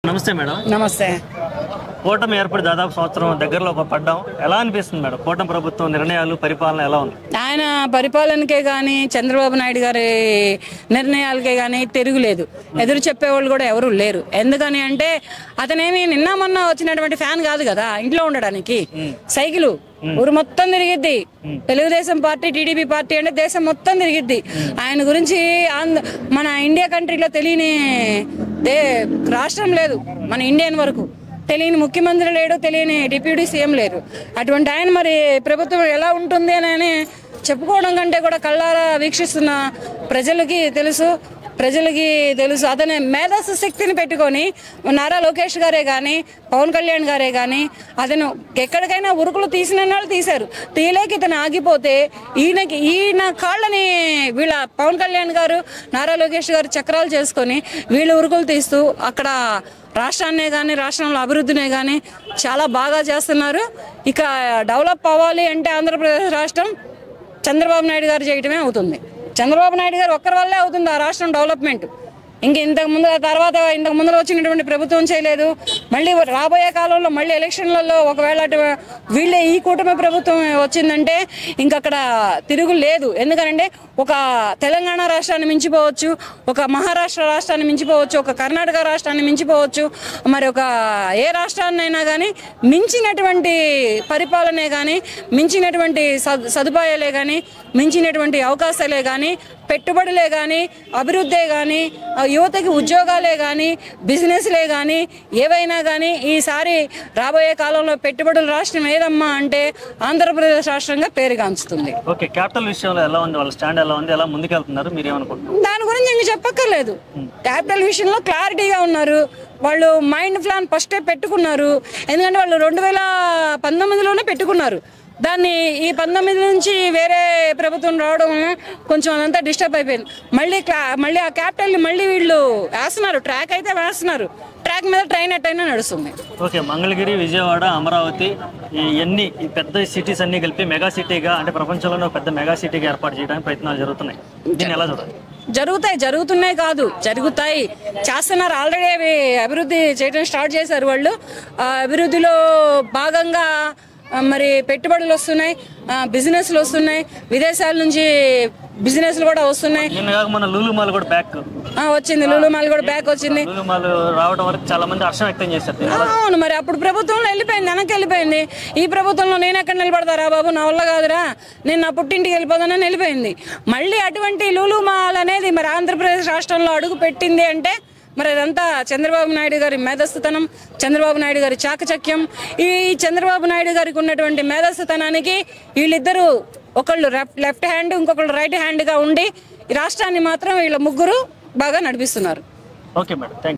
నమస్తే మేడం. నమస్తే. కూటమి ఏర్పడి దాదాపు సంవత్సరం దగ్గరలో పడ్డాం. ఎలా అనిపిస్తుంది మేడం కూటమి ప్రభుత్వం నిర్ణయాలు, పరిపాలన ఎలా ఉంది? ఆయన పరిపాలనకే కానీ చంద్రబాబు నాయుడు గారి నిర్ణయాలకే కానీ తిరుగులేదు. ఎదురు చెప్పేవాళ్ళు కూడా ఎవరు లేరు. ఎందుకని అంటే అతనేమి నిన్న మొన్న వచ్చినటువంటి ఫ్యాన్ కాదు కదా ఇంట్లో ఉండడానికి. సైకిల్ ఊరు మొత్తం తిరిగిద్ది. తెలుగుదేశం పార్టీ, టీడీపీ పార్టీ అంటే దేశం మొత్తం తిరిగిద్ది. ఆయన గురించి మన ఇండియా కంట్రీలో తెలియని రాష్ట్రం లేదు. మన ఇండియన్ వరకు తెలియని ముఖ్యమంత్రి లేడు, తెలియని డిప్యూటీ సీఎం లేరు. అటువంటి ఆయన మరి ప్రభుత్వం ఎలా ఉంటుంది అని చెప్పుకోవడం కంటే కూడా కళ్ళారా వీక్షిస్తున్న ప్రజలకి తెలుసు. అతని మేధస్సు శక్తిని పెట్టుకొని నారా లోకేష్ గారే కానీ, పవన్ కళ్యాణ్ గారే కానీ అతను ఎక్కడికైనా ఉరుకులు తీసిన వాళ్ళు తీశారు. తీయలేక ఇతను ఆగిపోతే ఈయన కాళ్ళని వీళ్ళ పవన్ కళ్యాణ్ గారు, నారా లోకేష్ గారు చక్రాలు చేసుకొని వీళ్ళు ఉరుకులు తీస్తూ అక్కడ రాష్ట్రాన్నే కానీ, రాష్ట్రంలో అభివృద్ధినే కానీ చాలా బాగా చేస్తున్నారు. ఇక డెవలప్ అవ్వాలి అంటే ఆంధ్రప్రదేశ్ రాష్ట్రం చంద్రబాబు నాయుడు గారు చేయటమే అవుతుంది. చంద్రబాబు నాయుడు గారు ఒక్కరి వల్లే అవుతుంది ఆ రాష్ట్రం డెవలప్మెంట్. ఇంతకు ముందు వచ్చినటువంటి ప్రభుత్వం చేయలేదు. మళ్ళీ రాబోయే కాలంలో మళ్ళీ ఎలక్షన్లలో ఒకవేళ వీళ్ళే ఈ కూటమి ప్రభుత్వం వచ్చిందంటే ఇంకక్కడ తిరుగు లేదు. ఎందుకంటే ఒక తెలంగాణ రాష్ట్రాన్ని మించిపోవచ్చు, ఒక మహారాష్ట్ర రాష్ట్రాన్ని మించిపోవచ్చు, ఒక కర్ణాటక రాష్ట్రాన్ని మించిపోవచ్చు, మరి ఒక ఏ రాష్ట్రాన్నైనా కానీ మించినటువంటి పరిపాలనే కానీ, మించినటువంటి సదుపాయాలే కానీ, మించినటువంటి అవకాశాలే కానీ, పెట్టుబడులే కానీ, అభివృద్ధే కానీ, యువతకి ఉద్యోగాలే కానీ, బిజినెస్లే కానీ, ఏవైనా కానీ ఈసారి రాబోయే కాలంలో పెట్టుబడుల రాష్ట్రం ఏదమ్మా అంటే ఆంధ్రప్రదేశ్ రాష్ట్రంగా పేరుగాంచుతుంది. ఓకే, క్యాపిటల్ విషయంలో ఎలా ఉంది? వాళ్ళ స్టాండ్ ఎలా ఉంది? ఎలా ముందుకెళ్తున్నారు? మీరు ఏమనుకుంటున్నారు? దాని గురించి ఇంక చెప్పక్కర్లేదు. క్యాపిటల్ విషయంలో క్లారిటీగా ఉన్నారు. వాళ్ళు మైండ్ ప్లాన్ ఫస్టే పెట్టుకున్నారు. ఎందుకంటే వాళ్ళు 2019లోనే పెట్టుకున్నారు. దాన్ని ఈ 19 నుంచి వేరే ప్రభుత్వం రావడం కొంచెం అదంతా డిస్టర్బ్ అయిపోయింది. మళ్ళీ ఆ క్యాపిటల్ని మళ్ళీ వీళ్ళు వేస్తున్నారు. ట్రాక్ అయితే వేస్తున్నారు. ట్రాక్ మీద ట్రైన్ ఎట్టయినా నడుస్తుంది. ఓకే, మంగళగిరి, విజయవాడ, అమరావతి ఈ పెద్ద సిటీస్ అన్ని కలిపి మెగా సిటీగా అంటే ప్రపంచంలోనే పెద్ద మెగా సిటీగా ఏర్పాటు చేయడానికి ప్రయత్నాలు జరుగుతున్నాయి. దీన్ని ఎలా చూడాలి? జరుగుతున్నాయి కాదు, జరుగుతాయి, చేస్తున్నారు. ఆల్రెడీ అవి అభివృద్ధి చేయడం స్టార్ట్ చేశారు వాళ్ళు. అభివృద్ధిలో భాగంగా మరి పెట్టుబడులు వస్తున్నాయి, బిజినెస్లు వస్తున్నాయి, విదేశాల నుంచి బిజినెస్లు కూడా వస్తున్నాయి. లూలు మాల్ కూడా బ్యాక్ వచ్చింది. లూలు మాల్ కూడా బ్యాక్ వచ్చింది. రావడం వరకు చాలా మంది హర్షం వ్యక్తం చేశారు. అవును, మరి అప్పుడు ప్రభుత్వంలో వెళ్ళిపోయింది, వెనక్కి వెళ్ళిపోయింది. ఈ ప్రభుత్వంలో నేను ఎక్కడ నిలబడతారా బాబు, నా వల్ల కాదురా, నేను నా పుట్టింటికి వెళ్ళిపోతానని వెళ్ళిపోయింది. మళ్ళీ అటువంటి లూలు మాల్ అనేది మరి ఆంధ్రప్రదేశ్ రాష్ట్రంలో అడుగు పెట్టింది అంటే మరి అదంతా చంద్రబాబు నాయుడు గారి మేధస్సుతనం, చంద్రబాబు నాయుడు గారి చాకచక్యం. ఈ చంద్రబాబు నాయుడు గారికి ఉన్నటువంటి మేధస్సుతనానికి వీళ్ళిద్దరూ ఒకళ్ళు లెఫ్ట్ హ్యాండ్, ఇంకొకళ్ళు రైట్ హ్యాండ్గా ఉండి ఈ రాష్ట్రాన్ని మాత్రం వీళ్ళ ముగ్గురు బాగా నడిపిస్తున్నారు. Okay madam, thank you.